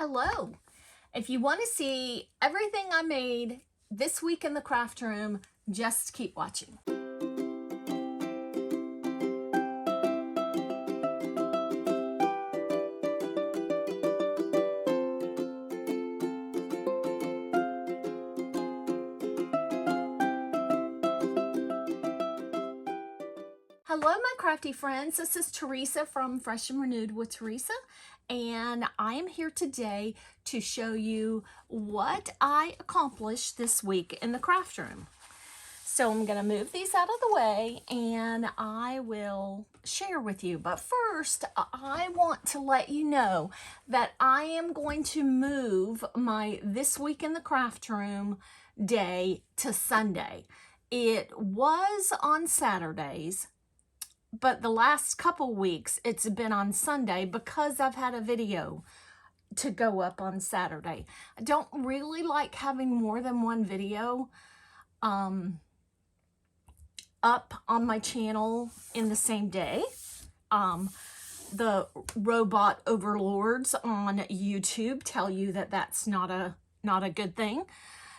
Hello. If you want to see everything I made this week in the craft room, just keep watching. Hello, my crafty friends. This is Teresa from Fresh and Renewed with Teresa, and I am here today to show you what I accomplished this week in the craft room. So I'm going to move these out of the way and I will share with you. But first, I want to let you know that I am going to move my This Week in the Craft Room day to Sunday. It was on Saturdays, but the last couple weeks it's been on Sunday because I've had a video to go up on Saturday. I don't really like having more than one video up on my channel in the same day. The robot overlords on YouTube tell you that that's not a good thing.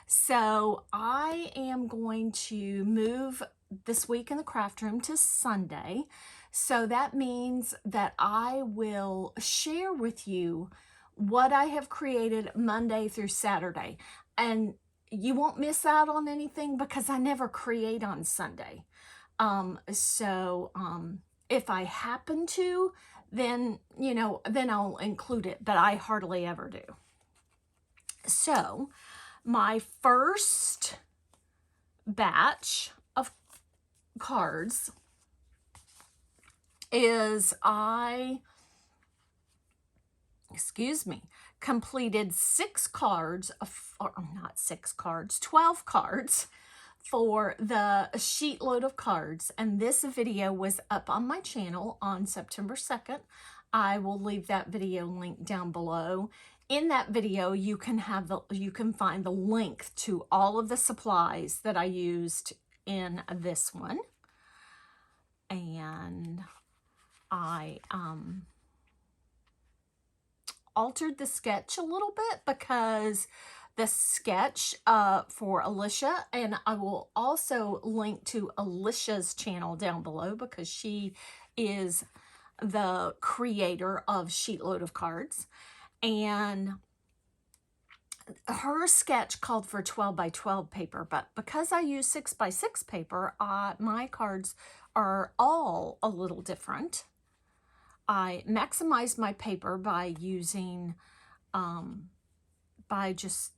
So I am going to move This Week in the Craft Room to Sunday. So that means that I will share with you what I have created Monday through Saturday. And you won't miss out on anything because I never create on Sunday. If I happen to, then, then I'll include it, but I hardly ever do. So my first batch of cards is completed 12 cards for the sheet load of cards, and this video was up on my channel on September 2nd. I will leave that video link down below. In that video, you can find the link to all of the supplies that I used in this one. And I altered the sketch a little bit because the sketch for Alicia, and I will also link to Alicia's channel down below because she is the creator of Sheetload of Cards, and her sketch called for 12 by 12 paper, but because I use 6 by 6 paper, my cards are all a little different. I maximized my paper by using by just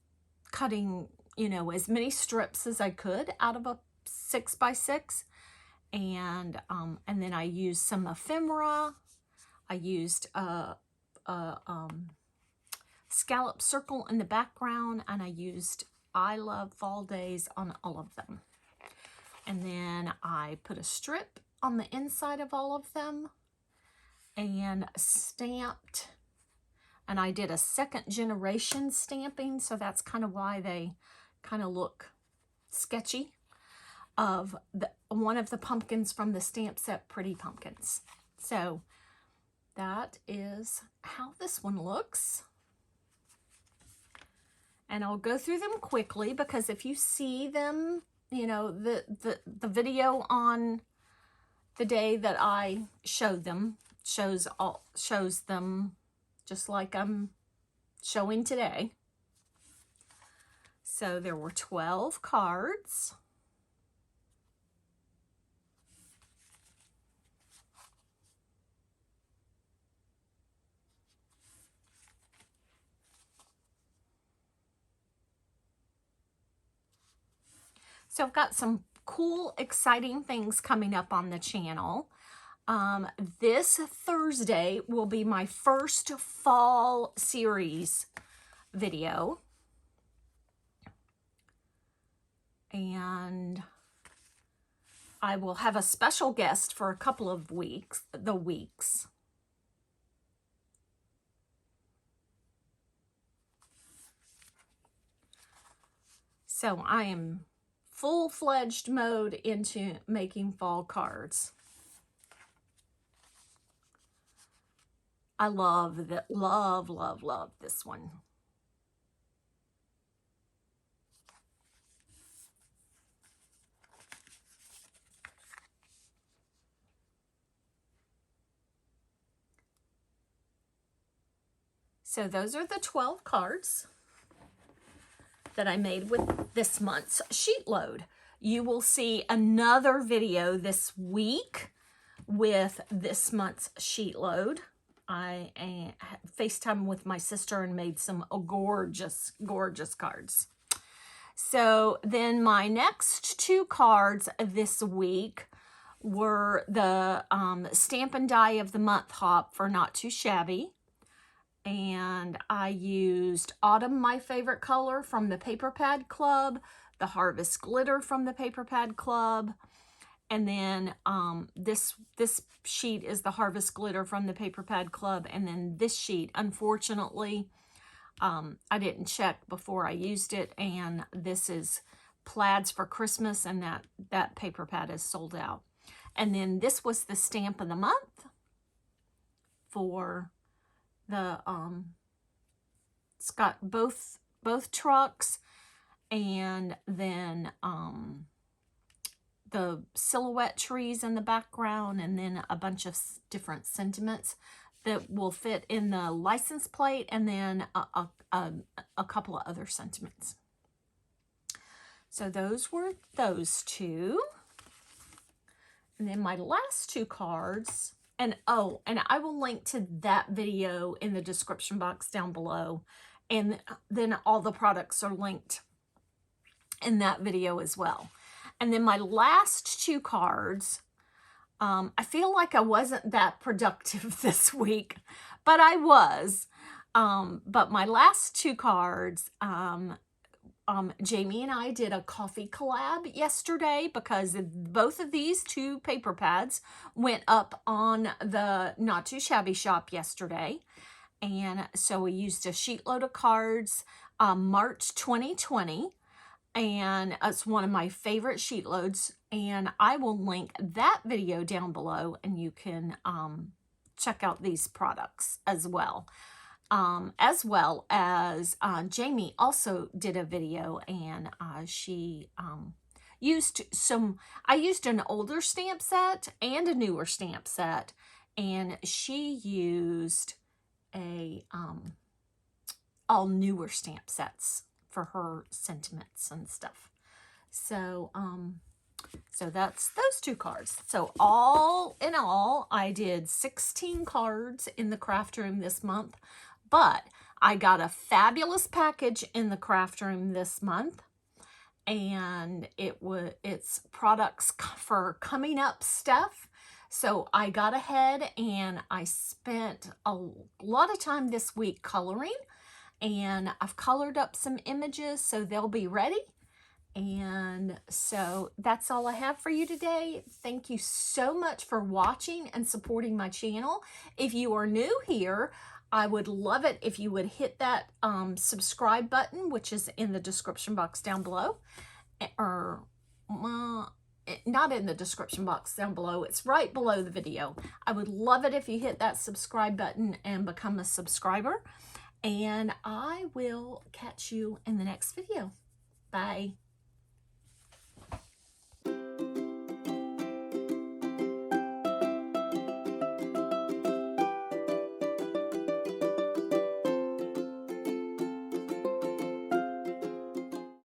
cutting, as many strips as I could out of a 6 by 6, and then I used some ephemera. I used a scallop circle in the background, and I used I Love Fall Days on all of them. And then I put a strip on the inside of all of them and stamped. And I did a second generation stamping, so that's kind of why they kind of look sketchy, of one of the pumpkins from the stamp set, Pretty Pumpkins. So that is how this one looks. And I'll go through them quickly because if you see them, the video on the day that I showed them shows them just like I'm showing today. So there were 12 cards. So I've got some cool, exciting things coming up on the channel. This Thursday will be my first fall series video. And I will have a special guest for a couple of weeks. So I am full-fledged mode into making fall cards. I love that, love, love, love this one. So those are the 12 cards that I made with this month's sheet load. You will see another video this week with this month's sheet load. I FaceTime with my sister and made some gorgeous, gorgeous cards. So then my next 2 cards this week were the Stamp and Die of the Month Hop for Not Too Shabby. And I used Autumn, My Favorite Color from the Paper Pad Club, the Harvest Glitter from the Paper Pad Club, and then this sheet is the Harvest Glitter from the Paper Pad Club, and then this sheet, unfortunately, I didn't check before I used it, and this is Plaids for Christmas, and that paper pad is sold out. And then this was the Stamp of the Month for the it's got both trucks, and then the silhouette trees in the background, and then a bunch of different sentiments that will fit in the license plate, and then a couple of other sentiments. So those were those 2. And then my last 2 cards, and oh, and I will link to that video in the description box down below. And then all the products are linked in that video as well. And then my last 2 cards, I feel like I wasn't that productive this week, but I was. But my last 2 cards, Jamie and I did a coffee collab yesterday because both of these 2 paper pads went up on the Not Too Shabby shop yesterday. And so we used a sheet load of cards, March 2020. And it's one of my favorite sheet loads, and I will link that video down below, and you can check out these products as well. As Jamie also did a video, and she used I used an older stamp set and a newer stamp set, and she used a all newer stamp sets for her sentiments and stuff. So so that's those 2 cards. So all in all, I did 16 cards in the craft room this month, but I got a fabulous package in the craft room this month, and it's products for coming up stuff. So I got ahead and I spent a lot of time this week coloring, and I've colored up some images, so they'll be ready. And so that's all I have for you today. Thank you so much for watching and supporting my channel. If you are new here, I would love it if you would hit that subscribe button, which is in the description box down below. Or not in the description box down below, it's right below the video. I would love it if you hit that subscribe button and become a subscriber. And I will catch you in the next video. Bye.